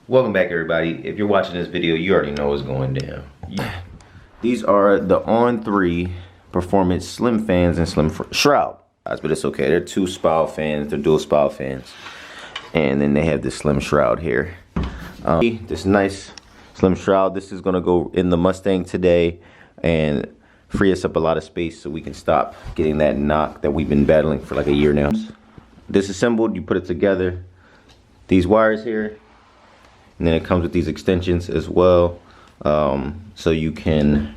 Welcome back, everybody. If you're watching this video, you already know what's going down. These are the On3performance slim fans and slim shroud. But it's okay. They're two spiral fans. They're dual spiral fans. And then they have this slim shroud here. This nice slim shroud. This is going to go in the Mustang today and free us up a lot of space so we can stop getting that knock that we've been battling for like a year now. Disassembled, you put it together. These wires here. And then it comes with these extensions as well, so you can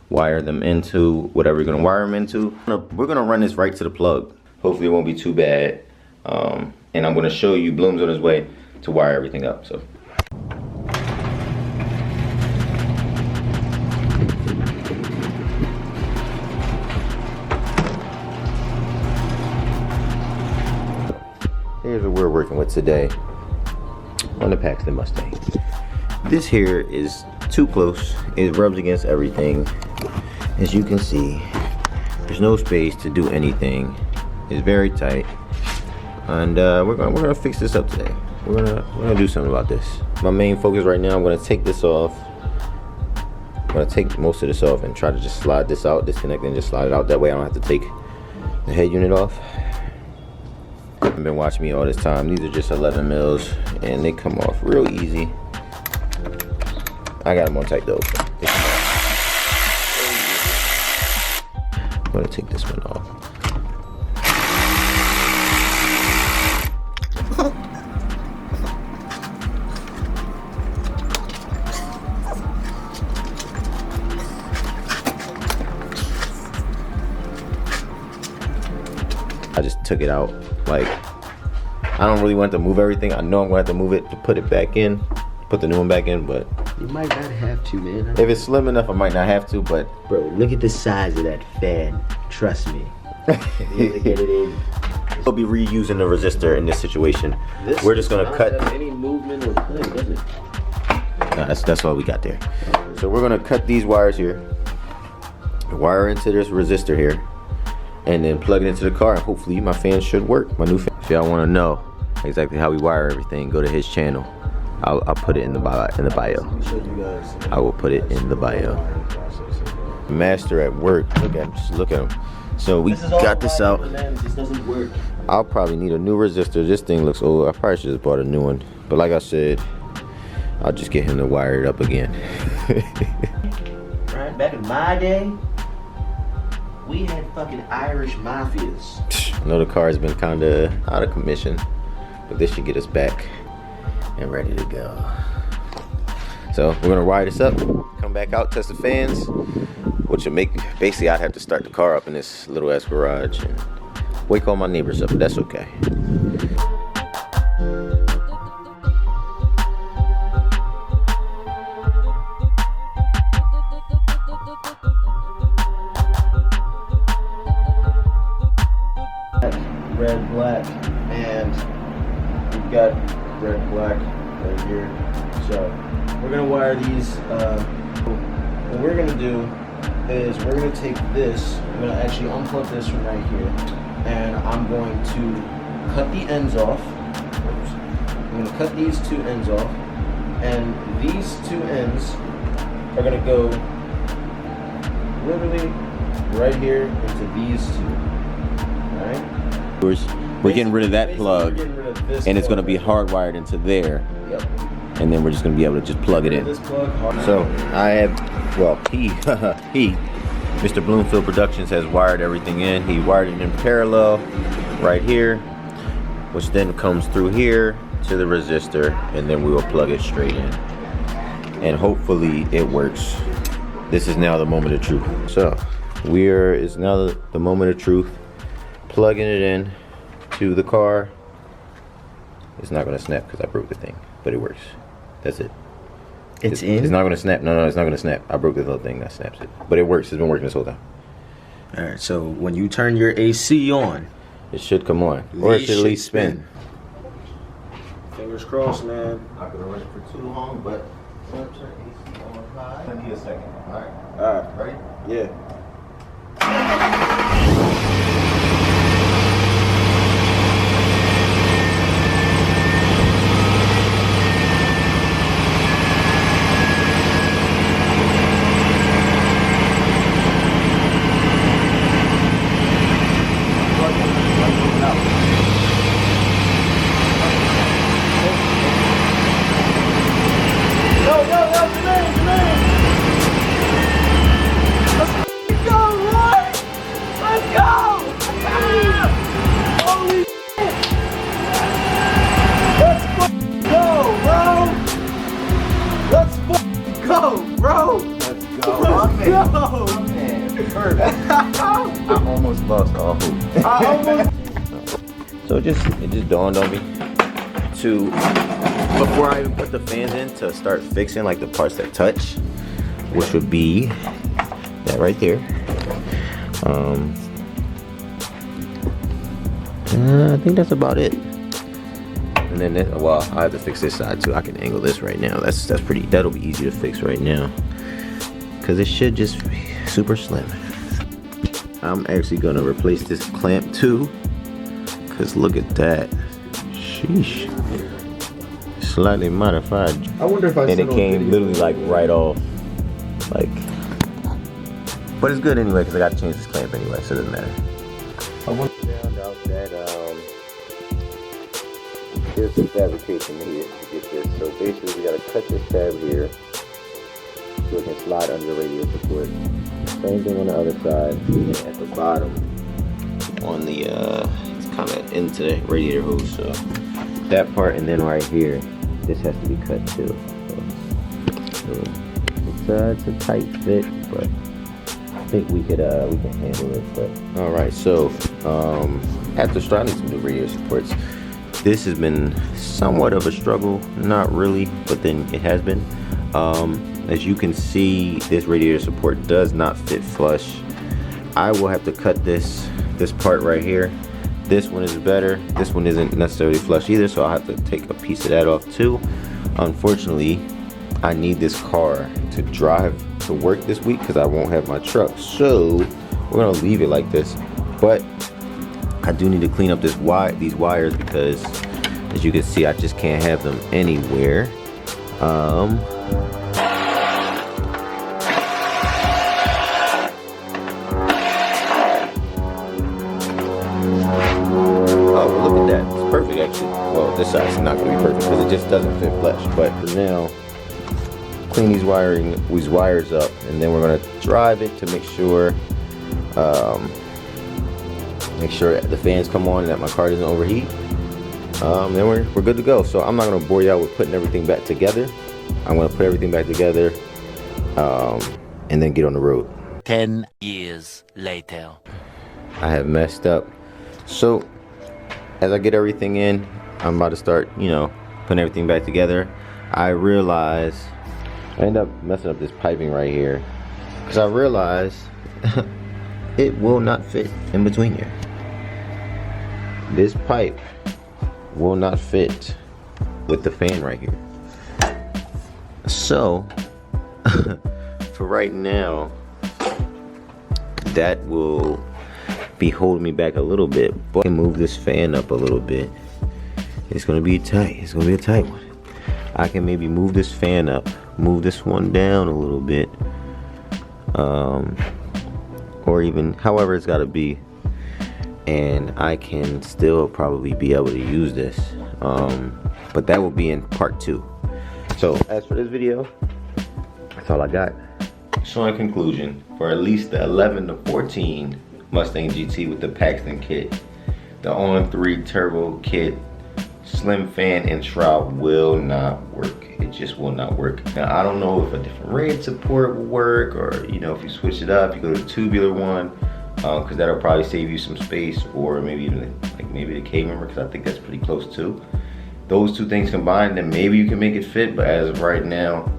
wire them into whatever you're gonna wire them into. We're gonna run this right to the plug. Hopefully it won't be too bad. And I'm gonna show you Bloom's on his way to wire everything up. So. Here's what we're working with today on the Paxton Mustang. This here is too close. It rubs against everything. As you can see, there's no space to do anything. It's very tight, and we're gonna fix this up today. We're gonna do something about this. My main focus right now, I'm gonna take this off. I'm gonna take most of this off and try to just slide this out, disconnect and just slide it out. That way I don't have to take the head unit off. You've been watching me all this time. These are just 11 mils and they come off real easy. I got them on tight though. I'm gonna take this one off. I just took it out. Like, I don't really want to move everything. I know I'm gonna have to move it to put it back in, put the new one back in, but you might not have to, man. If it's slim enough, I might not have to, but bro, look at the size of that fan. Trust me. You have to get it in. We'll be reusing the resistor in this situation. We're just gonna cut any movement or play, does it? No, that's all we got there. So we're gonna cut these wires here, wire into this resistor here, and then plug it into the car, and hopefully my fan should work. My new fan. If y'all want to know exactly how we wire everything, go to his channel. I'll put it in the bio. I will put it in the bio. Master at work. Look at him. Just look at him. So we got this out. This doesn't work. I'll probably need a new resistor. This thing looks old. I probably should have bought a new one. But like I said, I'll just get him to wire it up again. Right, back in my day, we had fucking Irish mafias. I know the car has been kind of out of commission, but this should get us back and ready to go. So we're gonna wire this up, come back out, test the fans, which will make, basically I'd have to start the car up in this little ass garage and wake all my neighbors up, but that's okay. Red, black, and we've got red, black right here. So we're gonna wire these. What we're gonna do is we're gonna take this. I'm gonna actually unplug this from right here, and I'm going to cut the ends off. Oops. I'm gonna cut these two ends off, and these two ends are gonna go literally right here into these two. All right. We're getting rid of that plug, and it's going to be hardwired into there. Yep. And then we're just going to be able to just plug it in. So I have, well, Mr. Bloomfield Productions has wired everything in. He wired it in parallel right here, which then comes through here to the resistor, and then we will plug it straight in. And hopefully it works. This is now the moment of truth. So it's now the moment of truth. Plugging it in to the car. It's not gonna snap because I broke the thing, but it works. That's it. It's in? It's not gonna snap. No, it's not gonna snap. I broke this little thing that snaps it, but it works. It's been working this whole time. All right. So when you turn your AC on, it should come on, or it should at least spin. Fingers crossed, man. Not gonna run it for too long, but turn AC on high. Give me a second. All right. All right. Ready? Yeah. go, bro. Let's go. Let's go. Man, perfect. I almost lost all hope. I almost. So it just dawned on me to, before I even put the fans in, to start fixing like the parts that touch, which would be that right there. I think that's about it. And then this, well, I have to fix this side too. I can angle this right now. That'll be easy to fix right now, because it should just be super slim. I'm actually gonna replace this clamp too, because look at that. Sheesh. Slightly modified. I wonder if I. And it came literally like right off. Like, but it's good anyway, because I got to change this clamp anyway, so it doesn't matter. I found out that there's some fabrication here to get this. So basically we got to cut this tab here so it can slide under the radiator support. Same thing on the other side. And at the bottom on the it's kind of into the radiator hose, so that part, and then right here this has to be cut too. So it's a tight fit, but I think we can handle it. But all right, so after starting some new radiator supports, this has been somewhat of a struggle. Not really, but then it has been. As you can see, this radiator support does not fit flush. I will have to cut this part right here. This one is better. This one isn't necessarily flush either, so I'll have to take a piece of that off too. Unfortunately, I need this car to drive to work this week because I won't have my truck. So we're gonna leave it like this. But I do need to clean up these wires, because as you can see, I just can't have them anywhere. Oh, look at that. It's perfect actually. Well, this side's not gonna be perfect because it just doesn't fit flush. But for now, clean these wires up, and then we're gonna drive it to make sure the fans come on and that my car doesn't overheat. Then we're good to go. So I'm not gonna bore you out with putting everything back together. I'm gonna put everything back together and then get on the road. 10 years later. I have messed up. So as I get everything in, I'm about to start, putting everything back together. I realize I end up messing up this piping right here, because I realize it will not fit in between here. This pipe will not fit with the fan right here. So for right now, that will be holding me back a little bit, but I can move this fan up a little bit. It's gonna be tight. It's gonna be a tight one. I can maybe move this fan up, move this one down a little bit, or even however it's got to be, and I can still probably be able to use this, but that will be in part 2. So as for this video, that's all I got. So in conclusion, for at least the 11 to 14 Mustang GT with the Paxton kit, the On3 turbo kit, slim fan and shroud will not work. It just will not work. Now I don't know if a different radiator support will work, or if you switch it up, you go to the tubular one, because that'll probably save you some space, or maybe even maybe the K member, because I think that's pretty close too. Those two things combined, then maybe you can make it fit, but as of right now,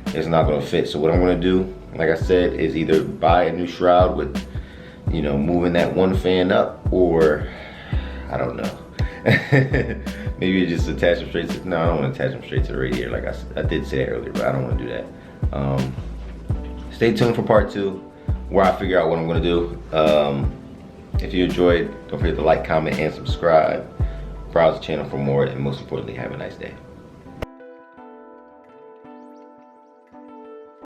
it's not gonna fit. So what I'm gonna do, like I said, is either buy a new shroud with moving that one fan up, or I don't know. Maybe you just attach them straight to, no, I don't want to attach them straight to the radiator, like I did say earlier, but I don't want to do that. Stay tuned for part 2, where I figure out what I'm going to do. If you enjoyed, don't forget to like, comment, and subscribe. Browse the channel for more, and most importantly, have a nice day.